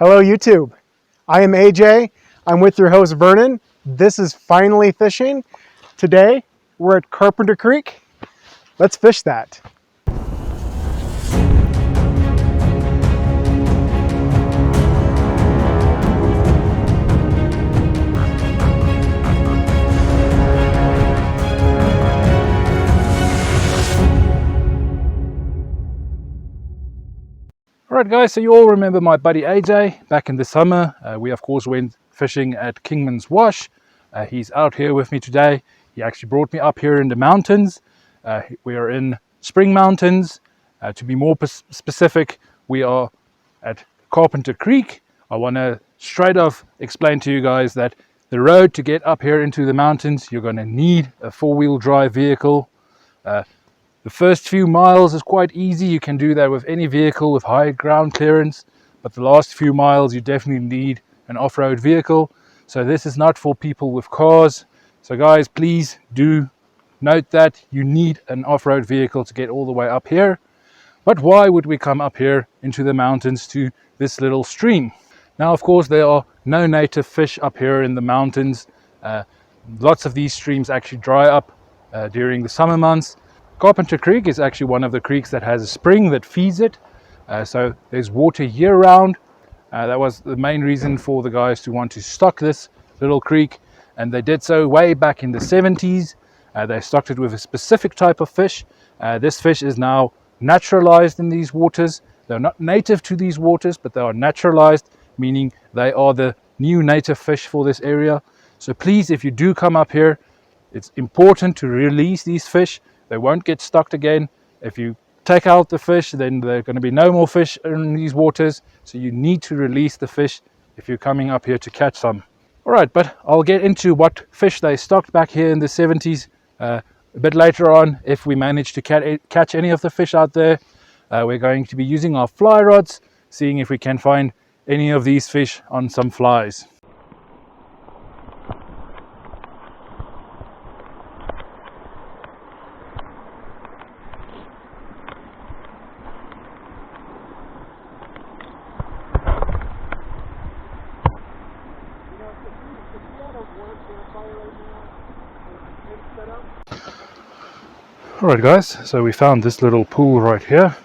Hello YouTube, I am AJ, I'm with your host Vernon. This is Finally Fishing. Today we're at Carpenter Creek. Let's fish that. Alright guys, so you all remember my buddy AJ back in the summer. We of course went fishing at Kingman's Wash. He's out here with me today. He actually brought me up here in the mountains. We are in Spring Mountains. To be more specific, we are at Carpenter Creek. I want to straight off explain to you guys that the road to get up here into the mountains, you're going to need a four-wheel drive vehicle. The first few miles is quite easy. You can do that with any vehicle with high ground clearance, but the last few miles you definitely need an off-road vehicle. So this is not for people with cars. So guys, please do note that you need an off-road vehicle to get all the way up here. But why would we come up here into the mountains to this little stream? Now of course there are no native fish up here in the mountains. Lots of these streams actually dry up during the summer months. Carpenter Creek is actually one of the creeks that has a spring that feeds it, so there's water year-round. That was the main reason for the guys to want to stock this little creek, and they did so way back in the 70s. They stocked it with a specific type of fish. This fish is now naturalized in these waters. They're not native to these waters, but they are naturalized, meaning they are the new native fish for this area. So please, if you do come up here, it's important to release these fish. They won't get stocked again. If you take out the fish, then there are going to be no more fish in these waters. So you need to release the fish if you're coming up here to catch some. All right, but I'll get into what fish they stocked back here in the 70s a bit later on. If we manage to catch any of the fish out there, we're going to be using our fly rods, seeing if we can find any of these fish on some flies. Alright guys, so we found this little pool right here.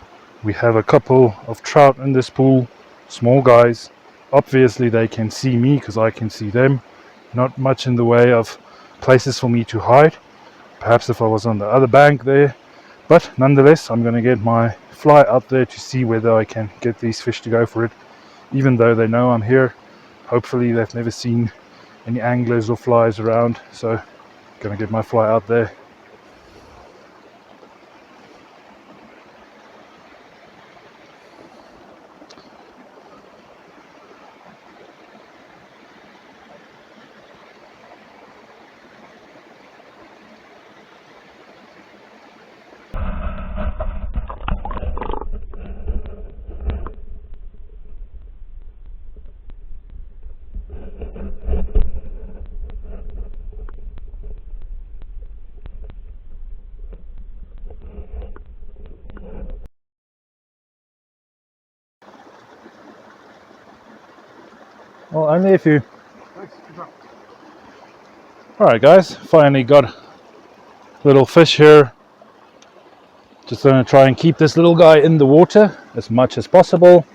We have a couple of trout in this pool, small guys. Obviously they can see me because I can see them. Not much in the way of places for me to hide. Perhaps if I was on the other bank there. But nonetheless, I'm going to get my fly out there to see whether I can get these fish to go for it. Even though they know I'm here. Hopefully they've never seen any anglers or flies around. So I'm going to get my fly out there. Well, only a few. Alright guys, finally got a little fish here. Just going to try and keep this little guy in the water as much as possible.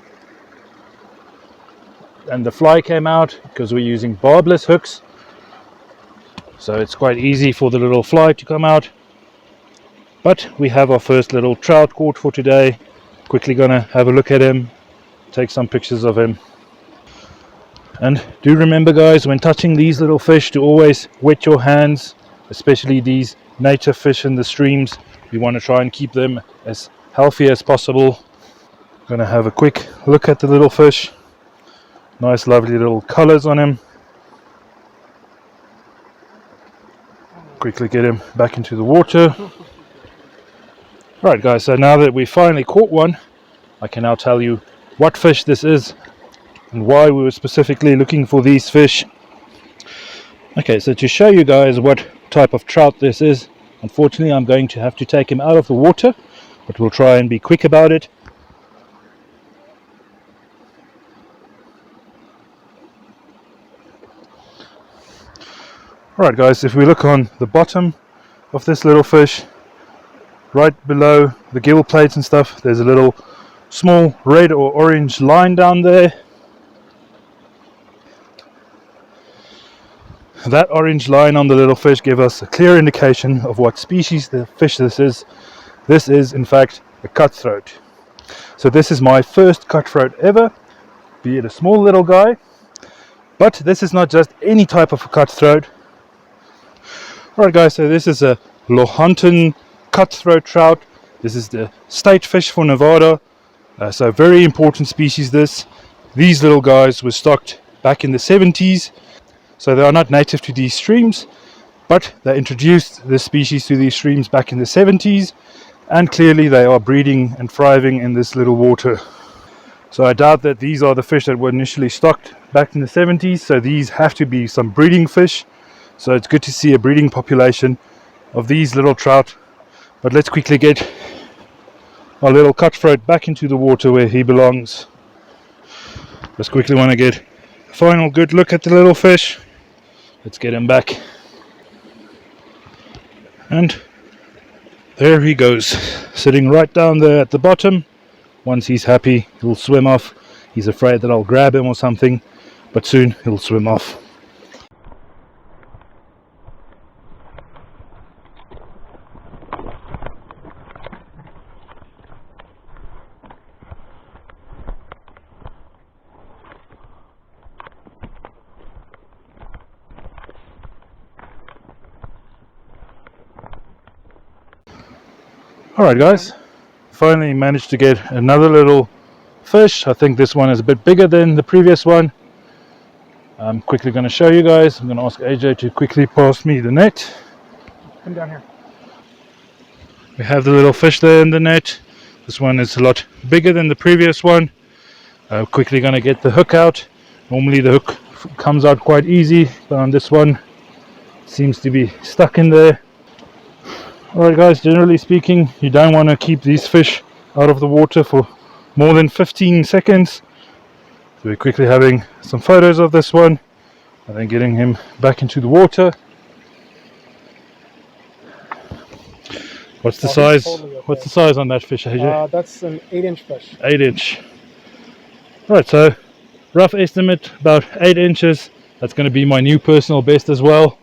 And the fly came out because we're using barbless hooks. So it's quite easy for the little fly to come out. But we have our first little trout caught for today. Quickly going to have a look at him, take some pictures of him. And do remember guys, when touching these little fish, to always wet your hands, especially these native fish in the streams. You want to try and keep them as healthy as possible. Going to have a quick look at the little fish. Nice lovely little colors on him. Quickly get him back into the water. Right guys, so now that we finally caught one, I can now tell you what fish this is and why we were specifically looking for these fish. Okay, so to show you guys what type of trout this is, unfortunately I'm going to have to take him out of the water, but we'll try and be quick about it. Alright guys, if we look on the bottom of this little fish, right below the gill plates and stuff, there's a little small red or orange line down there. That orange line on the little fish gives us a clear indication of what species the fish this is. This is in fact a cutthroat. So this is my first cutthroat ever, be it a small little guy. But this is not just any type of cutthroat. Alright guys, so this is a Lohunton cutthroat trout. This is the state fish for Nevada. So very important species this. These little guys were stocked back in the 70s. So they are not native to these streams, but they introduced this species to these streams back in the 70s. And clearly they are breeding and thriving in this little water. So I doubt that these are the fish that were initially stocked back in the 70s. So these have to be some breeding fish. So it's good to see a breeding population of these little trout. But let's quickly get our little cutthroat back into the water where he belongs. Just quickly want to get a final good look at the little fish. Let's get him back. And there he goes, sitting right down there at the bottom. Once he's happy, he'll swim off. He's afraid that I'll grab him or something, but soon he'll swim off. Alright guys, finally managed to get another little fish. I think this one is a bit bigger than the previous one. I'm quickly going to show you guys. I'm going to ask AJ to quickly pass me the net. Come down here. We have the little fish there in the net. This one is a lot bigger than the previous one. Quickly going to get the hook out. Normally the hook comes out quite easy, but on this one it seems to be stuck in there. Alright guys, generally speaking, you don't want to keep these fish out of the water for more than 15 seconds. So we're quickly having some photos of this one and then getting him back into the water. What's the size? Totally okay. What's the size on that fish, AJ? That's an 8-inch fish. 8-inch. Alright, so rough estimate about 8 inches. That's going to be my new personal best as well.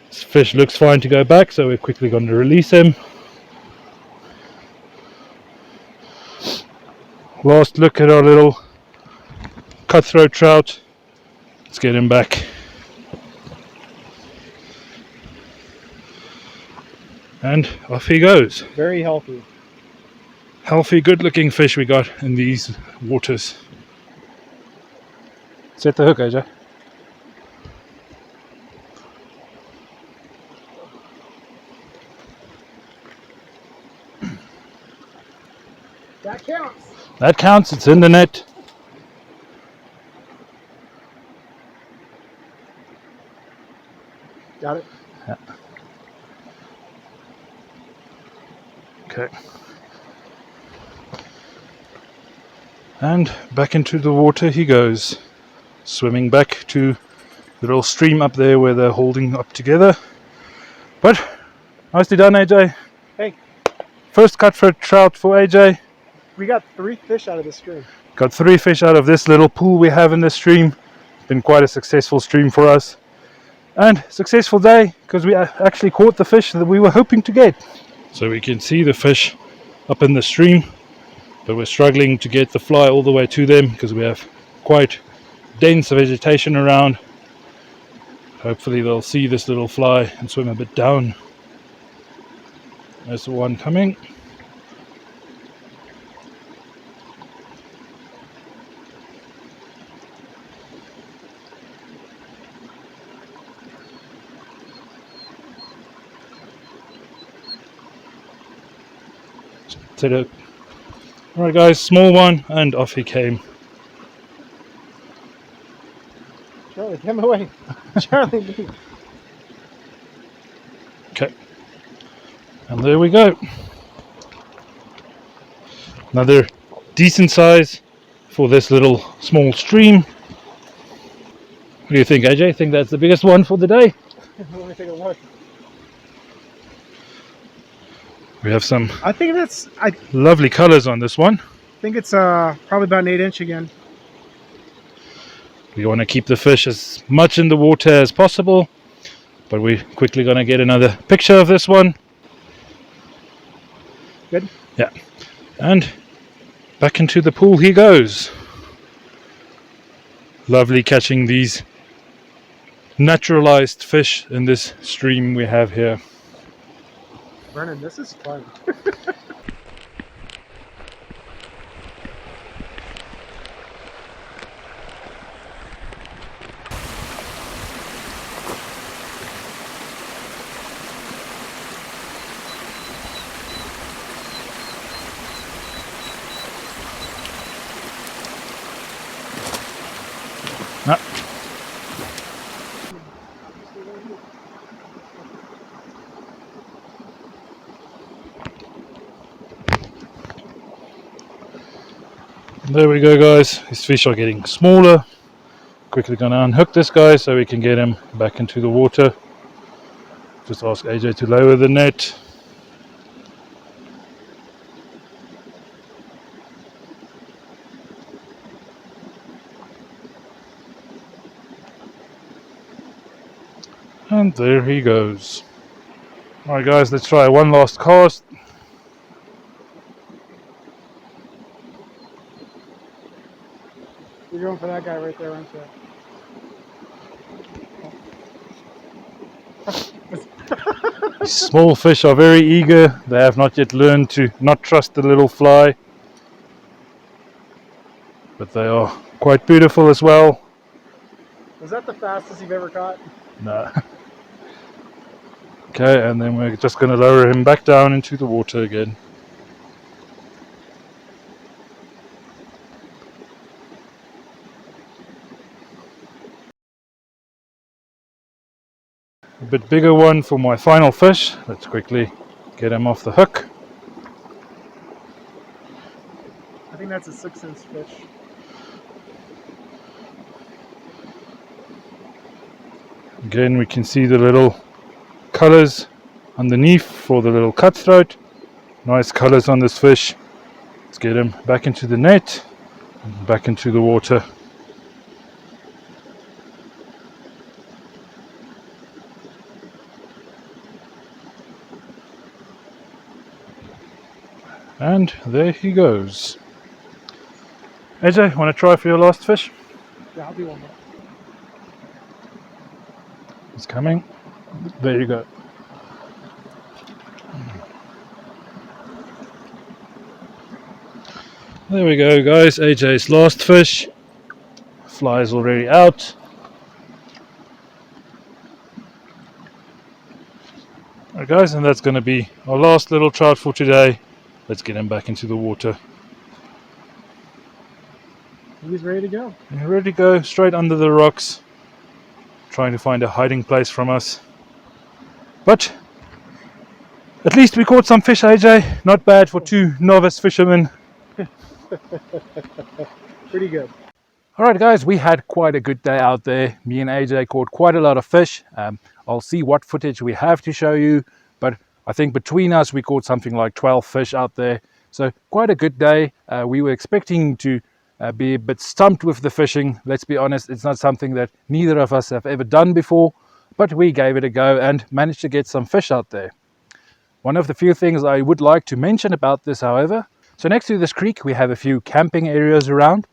This fish looks fine to go back, so we're quickly going to release him. Last look at our little cutthroat trout. Let's get him back. And off he goes. Very healthy. Healthy, good looking fish we got in these waters. Set the hook, AJ. That counts. That counts, it's in the net. Got it? Yeah. Okay. And back into the water he goes. Swimming back to the little stream up there where they're holding up together. But, nicely done AJ. Hey. First cutthroat trout for AJ. We got 3 fish out of the stream. Got 3 fish out of this little pool we have in this stream. It's been quite a successful stream for us. And successful day because we actually caught the fish that we were hoping to get. So we can see the fish up in the stream, but we're struggling to get the fly all the way to them because we have quite dense vegetation around. Hopefully they'll see this little fly and swim a bit down. There's the one coming. Alright guys, small one, and off he came. Charlie, get him away. Charlie. Okay. And there we go. Another decent size for this little small stream. What do you think, AJ? Think that's the biggest one for the day? Let me take a look. We have some I think lovely colors on this one. it's probably about an 8-inch again. We want to keep the fish as much in the water as possible, but we're quickly going to get another picture of this one. Good. Yeah. And back into the pool he goes. Lovely catching these naturalized fish in this stream we have here. Vernon, this is fun. Ah. There we go, guys. These fish are getting smaller. Quickly gonna unhook this guy so we can get him back into the water. Just ask AJ to lower the net. And there he goes. Alright guys, let's try one last cast. You're going for that guy right there, aren't you? These small fish are very eager. They have not yet learned to not trust the little fly. But they are quite beautiful as well. Was that the fastest you've ever caught? No. Okay, and then we're just going to lower him back down into the water again. A bit bigger one for my final fish. Let's quickly get him off the hook. I think that's a 6-inch fish. Again, we can see the little colors underneath for the little cutthroat. Nice colors on this fish. Let's get him back into the net and back into the water. And there he goes. AJ, want to try for your last fish? Yeah, I'll do one more. He's coming. There you go. There we go, guys. AJ's last fish. Fly is already out. Alright guys, and that's going to be our last little trout for today. Let's get him back into the water. He's ready to go. And ready to go straight under the rocks, trying to find a hiding place from us. But at least we caught some fish, AJ. Not bad for two novice fishermen. Pretty good. Alright guys, we had quite a good day out there. Me and AJ caught quite a lot of fish. I'll see what footage we have to show you, but I think between us we caught something like 12 fish out there. So quite a good day. We were expecting to be a bit stumped with the fishing. Let's be honest, it's not something that neither of us have ever done before, but we gave it a go and managed to get some fish out there. One of the few things I would like to mention about this, however, so next to this creek we have a few camping areas around,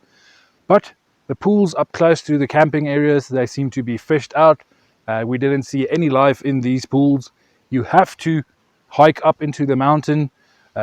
but the pools up close to the camping areas, they seem to be fished out. We didn't see any life in these pools. You have to hike up into the mountain,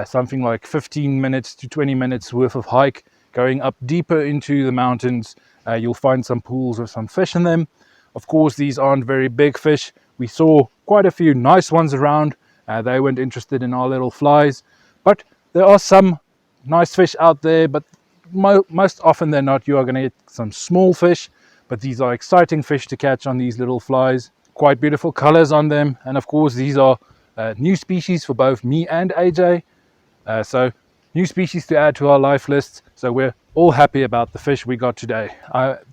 something like 15 minutes to 20 minutes worth of hike, going up deeper into the mountains. You'll find some pools with some fish in them. Of course, these aren't very big fish. We saw quite a few nice ones around. They weren't interested in our little flies, but there are some nice fish out there, but most often than not you are going to get some small fish, but these are exciting fish to catch on these little flies. Quite beautiful colors on them, and of course these are new species for both me and AJ, so new species to add to our life list. So we're all happy about the fish we got today.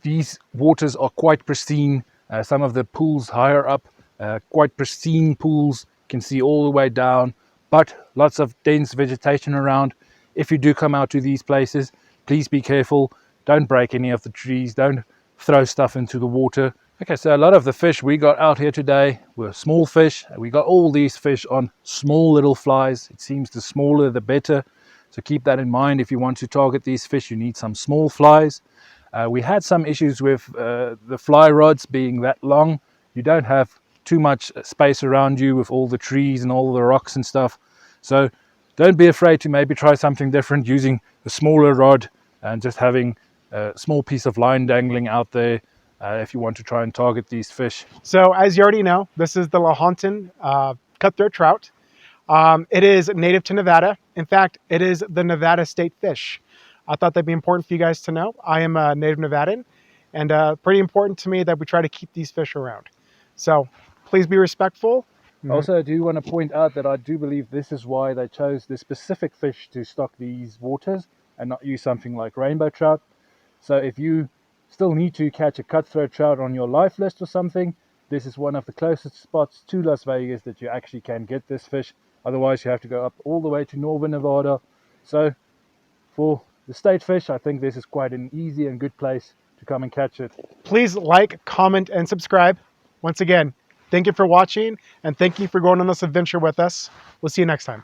These waters are quite pristine. Some of the pools higher up, quite pristine pools, can see all the way down, but lots of dense vegetation around. If you do come out to these places, please be careful. Don't break any of the trees. Don't throw stuff into the water. Okay, so a lot of the fish we got out here today were small fish. We got all these fish on small little flies. It seems the smaller the better. So keep that in mind. If you want to target these fish, you need some small flies. We had some issues with the fly rods being that long. You don't have too much space around you with all the trees and all the rocks and stuff. So don't be afraid to maybe try something different using a smaller rod and just having a small piece of line dangling out there if you want to try and target these fish. So as you already know, this is the Lahontan cutthroat trout. It is native to Nevada. In fact, it is the Nevada state fish. I thought that'd be important for you guys to know. I am a native Nevadan, and pretty important to me that we try to keep these fish around. So please be respectful. Also, I do want to point out that I do believe this is why they chose this specific fish to stock these waters and not use something like rainbow trout. So if you still need to catch a cutthroat trout on your life list or something, this is one of the closest spots to Las Vegas that you actually can get this fish. Otherwise, you have to go up all the way to northern Nevada. So for the state fish, I think this is quite an easy and good place to come and catch it. Please like, comment, and subscribe. Once again, thank you for watching, and thank you for going on this adventure with us. We'll see you next time.